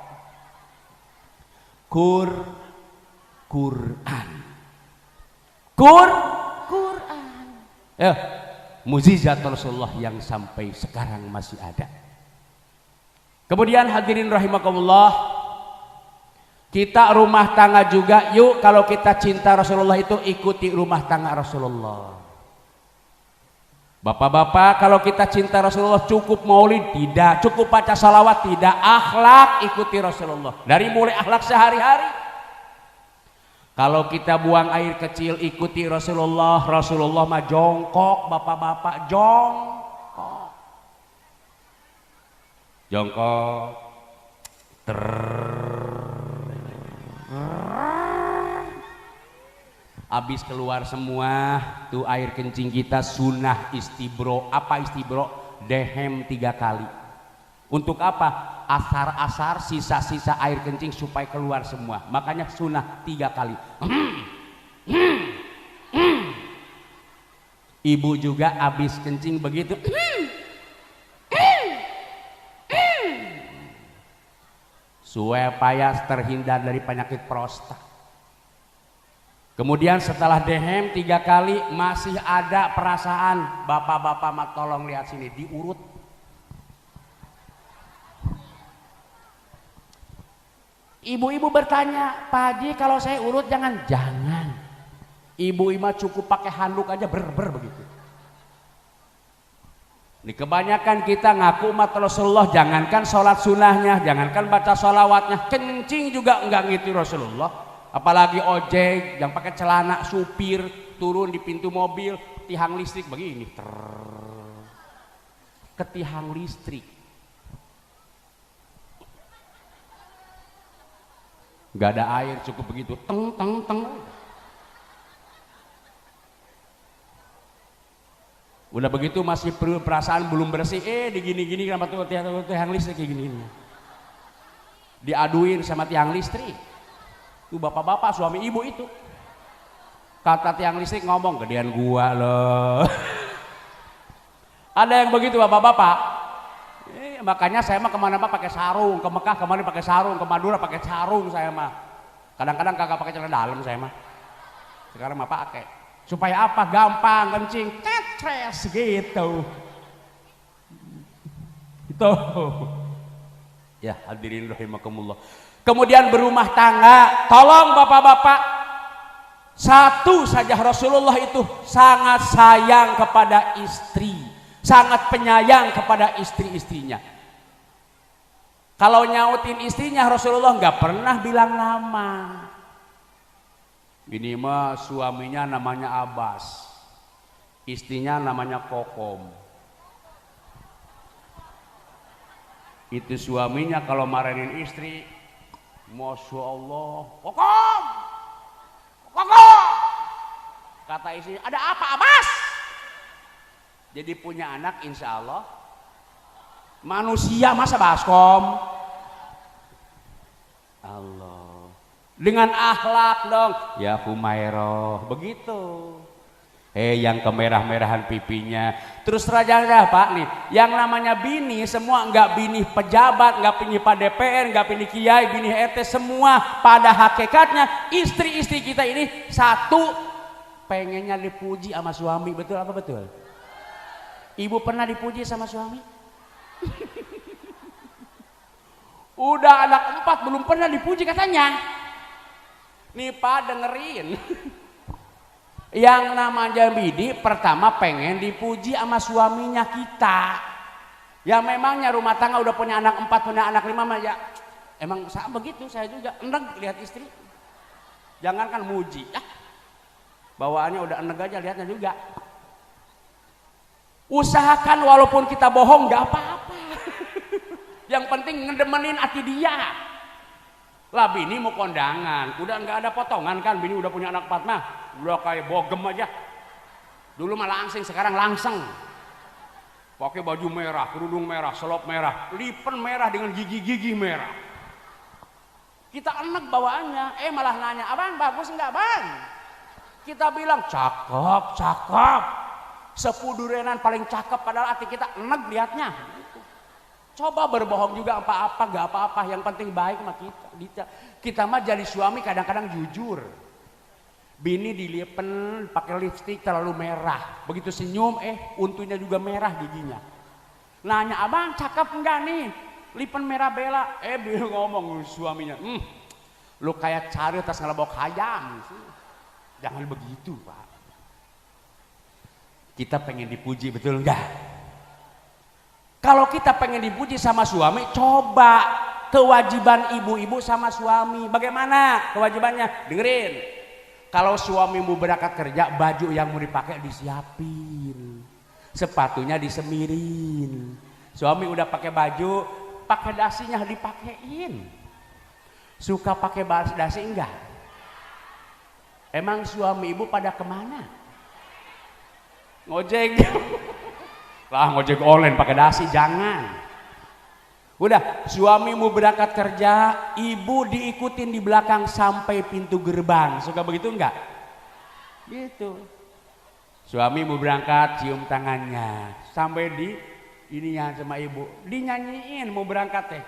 Quran. Ya, mukjizat Rasulullah yang sampai sekarang masih ada. Kemudian hadirin rahimakumullah, kita rumah tangga juga yuk, kalau kita cinta Rasulullah itu ikuti rumah tangga Rasulullah. Bapak-bapak, kalau kita cinta Rasulullah cukup maulid? Tidak. Cukup baca salawat? Tidak. Akhlak, ikuti Rasulullah. Dari mulai akhlak sehari-hari. Kalau kita buang air kecil, ikuti Rasulullah. Rasulullah mah jongkok, bapak-bapak, jongkok. Jongkok. Habis keluar semua tuh air kencing kita, sunnah istibro. Apa istibro? Dehem 3 kali. Untuk apa? Asar-asar sisa-sisa air kencing supaya keluar semua. Makanya sunnah 3 kali. Ibu juga habis kencing begitu. Supaya terhindar dari penyakit prostat. Kemudian setelah dehem 3 kali masih ada perasaan, bapak-bapak mah tolong lihat sini, diurut. Ibu-ibu bertanya, Pak Haji kalau saya urut jangan. Ibu-ibu cukup pakai handuk aja ber begitu. Ini kebanyakan kita ngaku umat Rasulullah, jangankan sholat sunnahnya, jangankan baca sholawatnya, kencing juga enggak ngikuti Rasulullah. Apalagi ojek yang pakai celana, supir turun di pintu mobil, tiang listrik begini, ke tiang listrik. Nggak ada air, cukup begitu, teng. Udah begitu masih perasaan belum bersih, digini-gini kenapa tuh tiang listrik kayak gini. Diaduin sama tiang listrik. Tuh bapak-bapak suami ibu itu. Kata tiang listrik ngomong, gedean gua loh. Ada yang begitu bapak-bapak. Makanya saya mah kemana-mana pakai sarung, ke Mekah kemarin pakai sarung, ke Madura pakai sarung saya mah. Kadang-kadang kagak pakai celana dalam saya mah. Sekarang mah pakai. Supaya apa? Gampang kencing, ketres gitu. Itu. Ya hadirin rahimakumullah. Kemudian berumah tangga, tolong bapak-bapak, satu saja Rasulullah itu sangat sayang kepada istri, sangat penyayang kepada istri-istrinya. Kalau nyautin istrinya Rasulullah nggak pernah bilang nama. Ini mah suaminya namanya Abbas, istrinya namanya Kokom. Itu suaminya kalau marahin istri, Masya Allah, Kokom, kata istrinya, ada apa Abbas? Jadi punya anak insya Allah manusia masa baskom. Allah, dengan akhlak dong, ya Humairah, begitu. Yang kemerah-merahan pipinya. Terus terang Pak nih, yang namanya bini semua enggak bini pejabat, enggak bini Pak DPR, enggak bini kiai, bini RT, semua pada hakikatnya istri-istri kita ini satu pengennya dipuji sama suami. Betul apa betul? Ibu pernah dipuji sama suami? Udah anak 4 belum pernah dipuji katanya. Nih Pak dengerin. Yang namanya bini pertama pengen dipuji sama suaminya kita. Ya memangnya rumah tangga udah punya anak 4, punya anak 5 mah ya emang sama begitu. Saya juga enek lihat istri. Jangankan muji, ya bawaannya udah enek aja lihatnya juga. Usahakan walaupun kita bohong nggak apa-apa. Yang penting ngedemenin hati dia. Lah bini mau kondangan, udah nggak ada potongan kan, bini udah punya anak 4 mah, udah kayak bogem aja. Dulu mah langsing, sekarang langseng. Pakai baju merah, kerudung merah, selop merah, lipen merah dengan gigi-gigi merah. Kita enek bawaannya, malah nanya, abang bagus nggak bang? Kita bilang cakep, cakep. Sepudurenan paling cakep, padahal hati kita enek liatnya. Coba berbohong juga apa-apa, gak apa-apa, yang penting baik sama kita. Kita mah jadi suami kadang-kadang jujur. Bini dilipen pakai lipstik terlalu merah, begitu senyum untunya juga merah giginya. Nanya, abang cakep enggak nih? Lipen merah bela. Dia ngomong suaminya, lu kayak cari tas ngelebok ayam. Jangan begitu Pak. Kita pengen dipuji, betul enggak? Kalau kita pengen dipuji sama suami, coba kewajiban ibu-ibu sama suami. Bagaimana kewajibannya? Dengerin. Kalau suamimu berangkat kerja, baju yang mau dipakai disiapin, sepatunya disemirin. Suami udah pakai baju, pakai dasinya dipakein. Suka pakai dasi enggak? Emang suami ibu pada kemana? Ngojek. Lah ngojek online pakai dasi, jangan. Udah, suamimu berangkat kerja, ibu diikutin di belakang sampai pintu gerbang. Suka begitu enggak? Gitu. Suamimu berangkat, cium tangannya sampai di ininya sama ibu, dinyanyiin mau berangkat teh.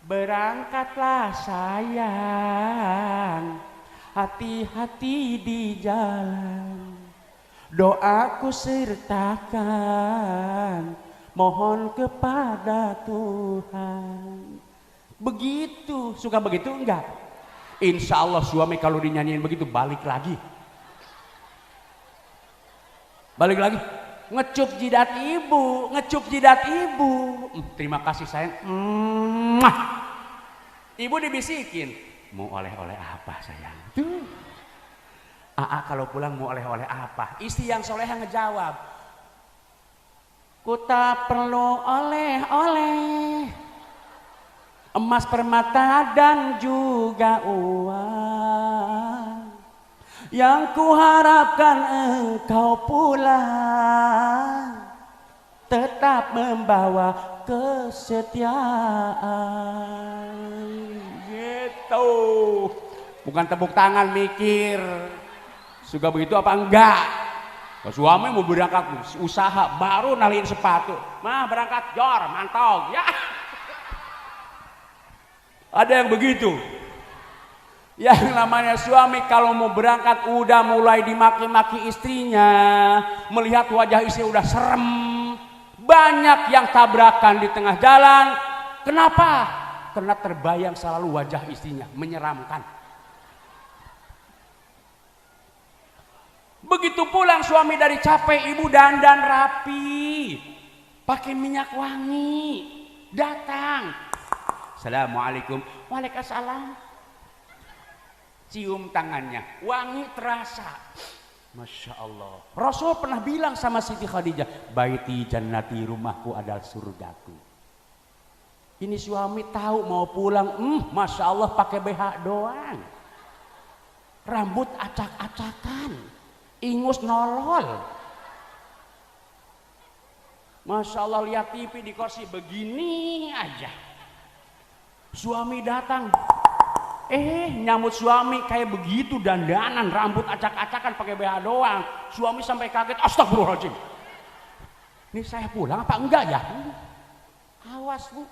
Berangkatlah sayang, hati-hati di jalan. Doaku sertakan, mohon kepada Tuhan. Begitu, suka begitu enggak? Insya Allah suami kalau dinyanyiin begitu balik lagi. Balik lagi. Ngecup jidat ibu, ngecup jidat ibu. Terima kasih sayang. Ibu dibisikin, mau oleh-oleh apa sayang? Aa kalau pulang mau oleh-oleh apa? Istri yang soleha ngejawab, ku tak perlu oleh-oleh, emas permata dan juga uang. Yang kuharapkan engkau pulang tetap membawa kesetiaan. Gitu. Bukan tepuk tangan mikir. Suka begitu apa enggak? Suami mau berangkat usaha baru naliin sepatu. Mah berangkat jor, mantog ya. Ada yang begitu. Yang namanya suami kalau mau berangkat udah mulai dimaki-maki istrinya, melihat wajah istri udah serem, banyak yang tabrakan di tengah jalan. Kenapa? Karena terbayang selalu wajah istrinya menyeramkan. Begitu pulang suami dari capek, ibu dandan rapi, pakai minyak wangi, datang. Assalamualaikum. Waalaikumsalam. Cium tangannya, wangi terasa. Masya Allah. Rasul pernah bilang sama Siti Khadijah, baiti jannati, rumahku adalah surgaku. Ini suami tahu mau pulang, Masya Allah pakai BH doang, rambut acak-acakan, ingus nolol. Masya Allah, lihat TV di kursi begini aja. Suami datang, nyambut suami kayak begitu dandanan, rambut acak-acakan pakai BH doang. Suami sampai kaget, astagfirullahaladzim. Ini saya pulang apa enggak ya? Awas bu.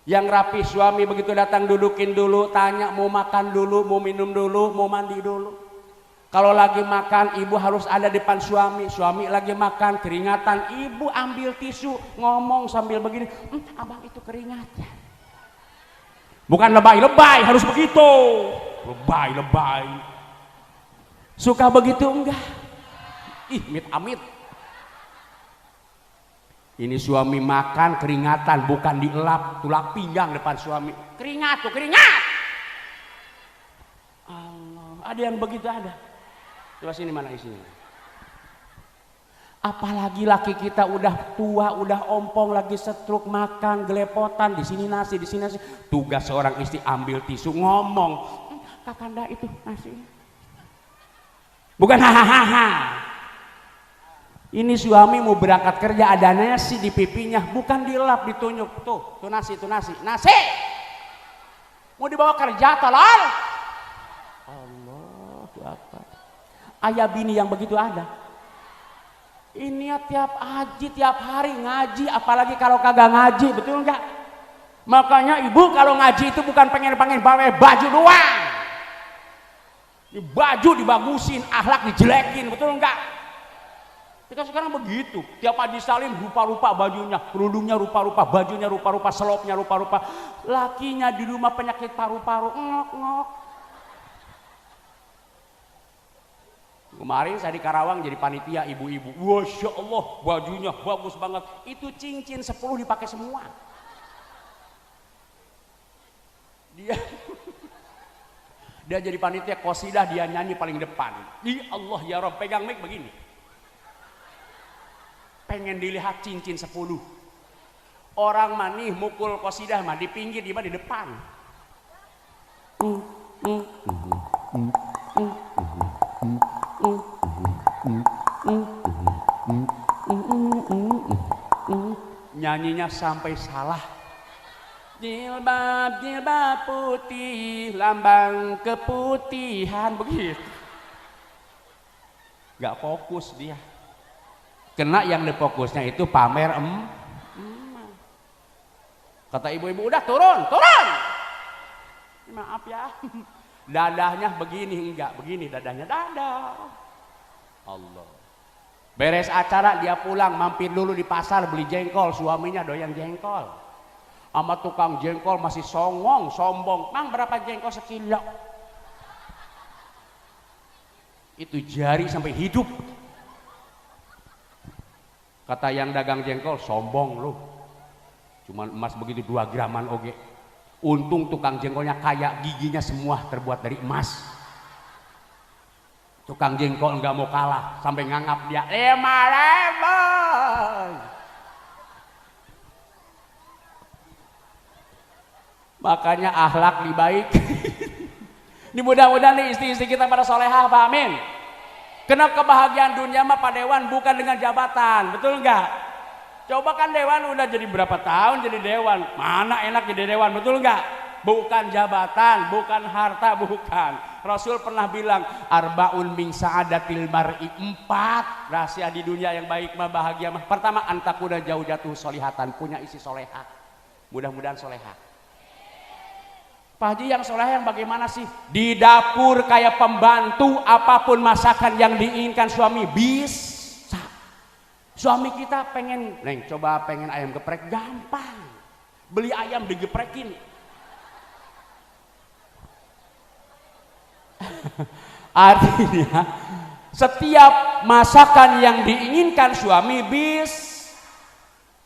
Yang rapi suami begitu datang dudukin dulu, tanya mau makan dulu, mau minum dulu, mau mandi dulu. Kalau lagi makan ibu harus ada depan suami. Suami lagi makan keringatan, ibu ambil tisu ngomong sambil begini, abang itu keringatan. Bukan lebay-lebay, harus begitu. Lebay-lebay. Suka begitu enggak? Amit-amit. Ini suami makan keringatan, bukan dielap tulang pinggang depan suami. Keringat tuh, keringat. Allah, ada yang begitu ada. Coba sini mana isinya. Apalagi laki kita udah tua, udah ompong, lagi stroke, makan gelepotan, di sini nasi, di sini nasi. Tugas seorang istri ambil tisu ngomong, kakanda itu nasi. Bukan hahaha. Ini suami mau berangkat kerja ada nasi di pipinya, bukan dilap, ditunjuk. Tuh nasi, nasi. Mau dibawa kerja tolol. Allahu Akbar. Ayah bini yang begitu ada. Ini ya tiap haji, tiap hari ngaji, apalagi kalau kagak ngaji, betul enggak? Makanya ibu kalau ngaji itu bukan pengen bawa baju doang. Ini baju dibagusin, akhlak dijelekin, betul enggak? Kita sekarang begitu, tiap haji salim rupa-rupa bajunya, kerudungnya rupa-rupa, bajunya rupa-rupa, selopnya rupa-rupa. Lakinya di rumah penyakit paru-paru, ngok-ngok. Kemarin saya di Karawang jadi panitia ibu-ibu. Masya Allah, bajunya bagus banget. Itu cincin 10 dipakai semua. Dia jadi panitia qasidah, dia nyanyi paling depan. Di Allah ya Rob, pegang mic begini. Pengen dilihat cincin 10. Orang manih mukul qasidah mah di pinggir, di mana di depan. Nyanyinya sampai salah. Jilbab jilbab putih, lambang keputihan, begitu. Gak fokus dia. Kena yang difokusnya itu pamer Kata ibu-ibu, udah turun. Maaf ya. Dadahnya begini, enggak begini dadahnya, dadah. Allah. Beres acara dia pulang, mampir dulu di pasar beli jengkol, suaminya doyan jengkol. Sama tukang jengkol masih songong, sombong. Mang berapa jengkol sekilo? Itu jari sampai hidup. Kata yang dagang jengkol, sombong lu. Cuman emas begitu 2 graman oge. Untung tukang jengkolnya kaya, giginya semua terbuat dari emas. Tukang jengkol nggak mau kalah, sampai nganggap dia 5.000. Makanya akhlak lebih baik. Ini mudah-mudahan nih istri-istri kita pada solehah, Pak, amin. Karena kebahagiaan dunia mah Pak Dewan bukan dengan jabatan, betul nggak? Coba kan Dewan udah jadi berapa tahun jadi Dewan, mana enak jadi Dewan, betul nggak? Bukan jabatan, bukan harta, bukan. Rasul pernah bilang, arbaun min sa'adatil mar'i, 4 rahasia di dunia yang baik mah bahagia mah. Pertama, antakuna jauh jatuh solihatan, punya isi solehah. Mudah-mudahan solehah. Pak Haji yang soleh yang bagaimana sih? Di dapur kayak pembantu, apapun masakan yang diinginkan suami bisa. Suami kita pengen, Neng coba pengen ayam geprek, gampang. Beli ayam digeprekin. Artinya setiap masakan yang diinginkan suami bis.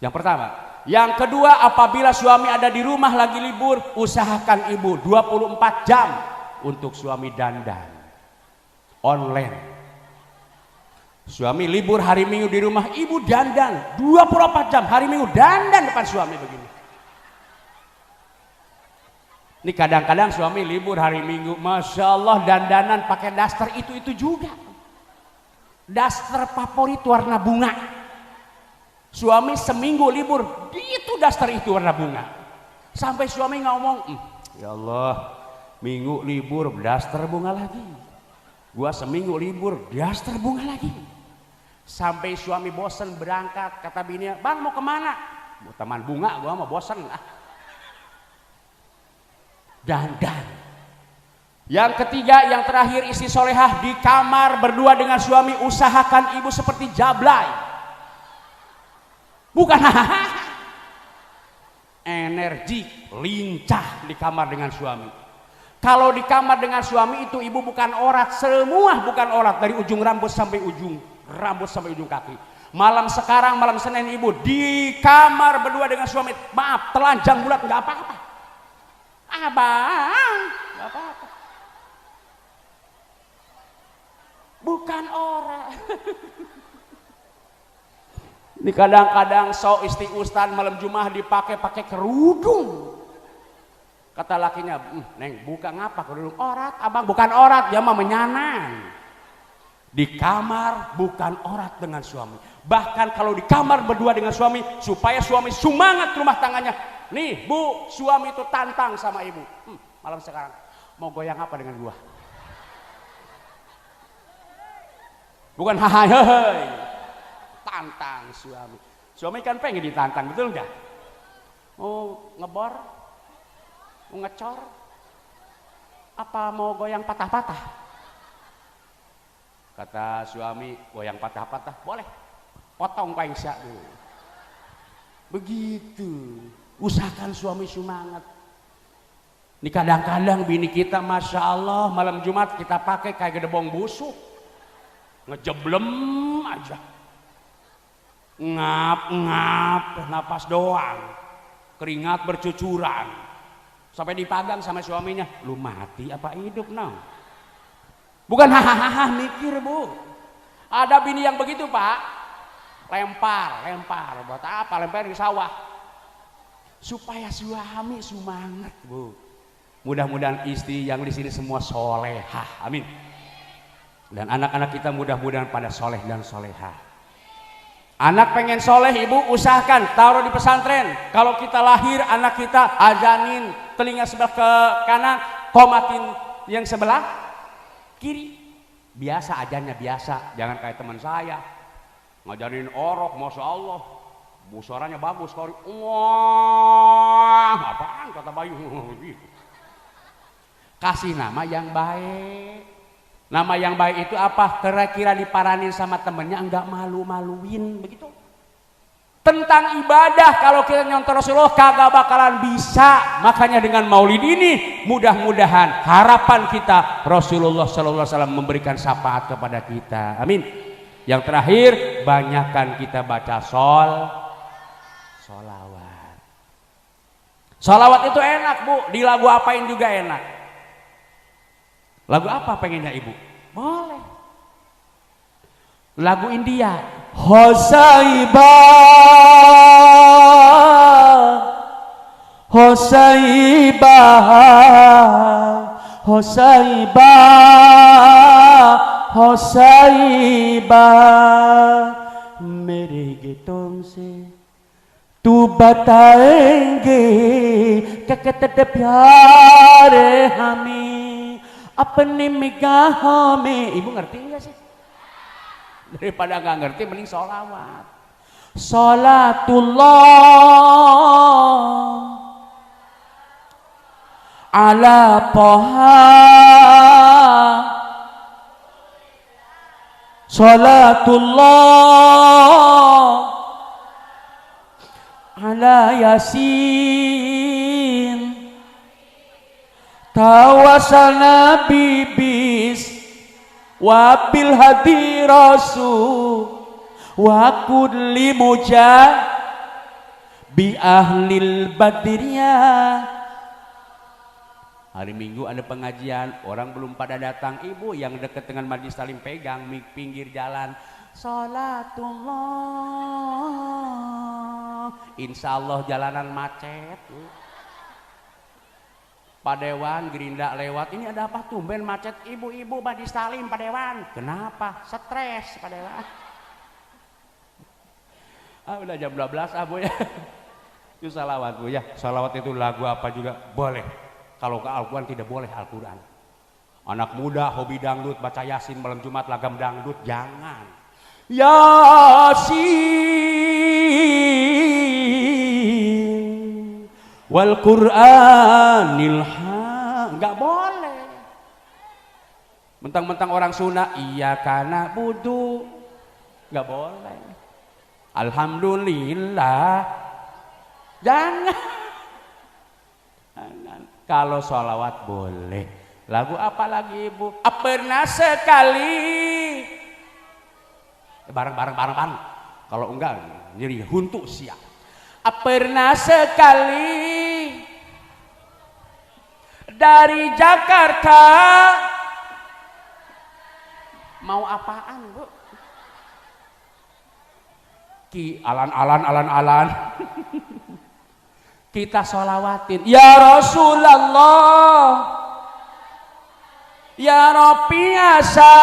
Yang pertama. Yang kedua, apabila suami ada di rumah lagi libur, usahakan ibu 24 jam untuk suami dandan online. Suami libur hari Minggu di rumah, ibu dandan 24 jam hari Minggu, dandan depan suami begini. Ini kadang-kadang suami libur hari Minggu, Masya Allah dandanan pakai daster itu juga. Daster favorit warna bunga. Suami seminggu libur, itu daster itu warna bunga. Sampai suami ngomong, ya Allah, minggu libur daster bunga lagi. Gua seminggu libur daster bunga lagi. Sampai suami bosen berangkat, kata bininya, Bang mau kemana? Mau taman bunga, gua mau bosen. Dandan. Yang ketiga, yang terakhir, istri solehah di kamar berdua dengan suami, usahakan ibu seperti Jablay. Bukan energi lincah di kamar dengan suami. Kalau di kamar dengan suami itu ibu bukan orat, semua bukan orat, dari ujung rambut sampai ujung kaki. Malam sekarang, malam Senin ibu di kamar berdua dengan suami, maaf telanjang bulat nggak apa-apa. Abang, nggak apa-apa. Bukan orat. Ini kadang-kadang istri ustaz malam Jumat pakai kerudung. Kata lakinya, Neng buka ngapa kerudung? Orat, abang bukan orat, dia mah menyanan. Di kamar bukan orat dengan suami. Bahkan kalau di kamar berdua dengan suami, supaya suami semangat rumah tangganya. Nih bu, suami itu tantang sama ibu. Malam sekarang mau goyang apa dengan gua? Bukan hai. Tantang suami. Suami kan pengen ditantang, betul nggak? Mau ngebor, mau ngecor, apa mau goyang patah-patah? Kata suami, goyang patah-patah boleh, potong pangsya dulu. Begitu. Usahakan suami semangat. Ini kadang-kadang bini kita, masya Allah, malam Jumat kita pakai kayak gedebong busuk. ngejeblem aja, ngap napas doang, keringat bercucuran, sampai dipagang sama suaminya, lu mati apa hidup nang? Bukan hahaha mikir bu, ada bini yang begitu pak, lempar, buat apa? Lempar di sawah, supaya suami semangat bu. Mudah-mudahan istri yang di sini semua solehah, amin. Dan anak-anak kita mudah-mudahan pada soleh dan solehah. Anak pengen soleh ibu usahakan taruh di pesantren. Kalau kita lahir anak kita ajanin telinga sebelah ke kanan, komatin yang sebelah kiri. Biasa ajannya biasa, jangan kayak teman saya ngajarin orok, masya Allah, suaranya bagus sekali. Wah, apaan kata Bayu? Kasih nama yang baik. Nama yang baik itu apa? Kira-kira diparanin sama temennya enggak malu-maluin begitu. Tentang ibadah kalau kita nyontoh Rasulullah kagak bakalan bisa. Makanya dengan maulid ini mudah-mudahan harapan kita Rasulullah SAW memberikan syafaat kepada kita. Amin. Yang terakhir banyakkan kita baca solawat. Solawat itu enak bu. Di lagu apain juga enak. Lagu apa pengennya ibu? Boleh. Lagu India. Hosaibah, Hosaibah, Hosaibah, Hosaibah. Mere gitong se tu बताएंगे क्या कहते प्यारे हमें अपने निगाहों में. Ibu ngerti enggak sih? Daripada nggak ngerti mending sholawat. Sholatullah ala poha, sholatullah ala yasin, tawasalna bibis wabil hadi rasul wa kulli mujah bi ahlil badriyah. Hari Minggu ada pengajian, orang belum pada datang, ibu yang dekat dengan majlis taklim pegang mik pinggir jalan, sholatullah, insya Allah jalanan macet. Pak Dewan gerinda lewat, ini ada apa tumben macet? Ibu-ibu majlis taklim Pak Dewan. Kenapa? Stres Pak Dewan. Udah jam 12 bu ya. Itu salawat bu ya. Salawat itu lagu apa juga boleh. Kalau ke Al-Quran tidak boleh Al-Quran. Anak muda hobi dangdut, baca Yasin malam Jumat lagam dangdut, jangan. Yasin wal Qur'anil nggak boleh. Mentang-mentang orang Sunda, iya karena budu, nggak boleh. Alhamdulillah, jangan. Kalau sholawat boleh. Lagu apa lagi ibu? Pernah sekali. Bareng. Kalau enggak, nyeri huntu siap. Pernah sekali dari Jakarta. Mau apaan bu? Alan. Kita sholawatin ya Rasulullah ya Rabbi asa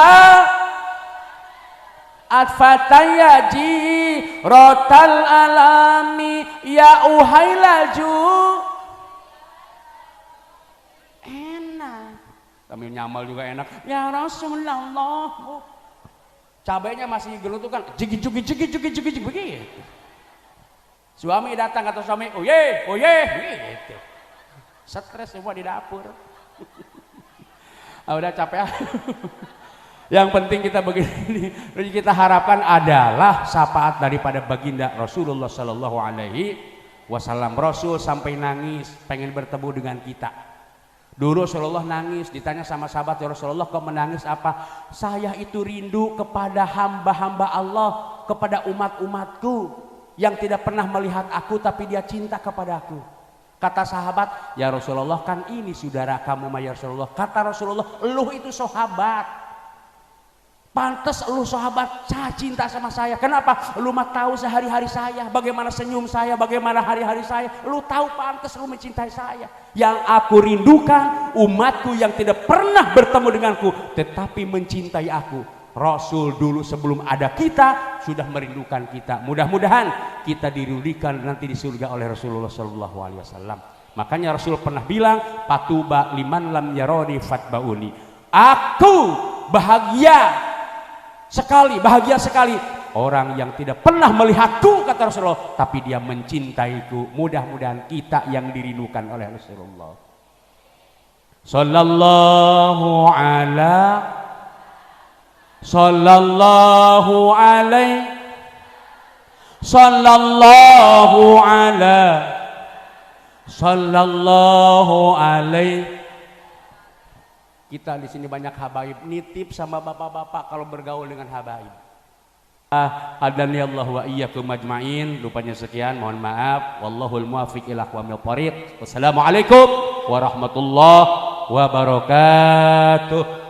atfatayaji rotal alami ya uhailaju. Enak sambil nyamal juga enak ya Rasulullah. Cabainya masih gelutukan jigi begitu. Suami datang atau suami, oye, gitu. Stres semua di dapur. Udah capek. Yang penting kita begini, kita harapkan adalah syafaat daripada baginda Rasulullah Sallallahu Alaihi Wasallam. Rasul sampai nangis, pengen bertemu dengan kita. Dulu Rasulullah nangis, ditanya sama sahabat, ya Rasulullah kau menangis apa? Saya itu rindu kepada hamba-hamba Allah, kepada umat-umatku yang tidak pernah melihat aku tapi dia cinta kepadaku. Kata sahabat, ya Rasulullah kan ini saudara kamu ya Rasulullah. Kata Rasulullah, eluh itu sahabat. Pantes lu sahabat saya cinta sama saya. Kenapa? Lu mah tahu sehari-hari saya, bagaimana senyum saya, bagaimana hari-hari saya. Lu tahu pantes lu mencintai saya. Yang aku rindukan umatku yang tidak pernah bertemu denganku tetapi mencintai aku. Rasul dulu sebelum ada kita sudah merindukan kita. Mudah-mudahan kita dirudikan nanti di surga oleh Rasulullah sallallahu alaihi wasallam. Makanya Rasul pernah bilang, "Patuba liman lam yaroni fatbauni." Aku bahagia sekali orang yang tidak pernah melihatku, kata Rasulullah, tapi dia mencintaiku. Mudah-mudahan kita yang dirindukan oleh Rasulullah sallallahu alaihi. Kita di sini banyak habaib, nitip sama bapak-bapak kalau bergaul dengan habaib. Hadani Allah wa iyyakum ajmain. Lupanya sekian, mohon maaf. Wallahul muwaffiq ila aqwamil thoriq. Wassalamualaikum warahmatullahi wabarakatuh.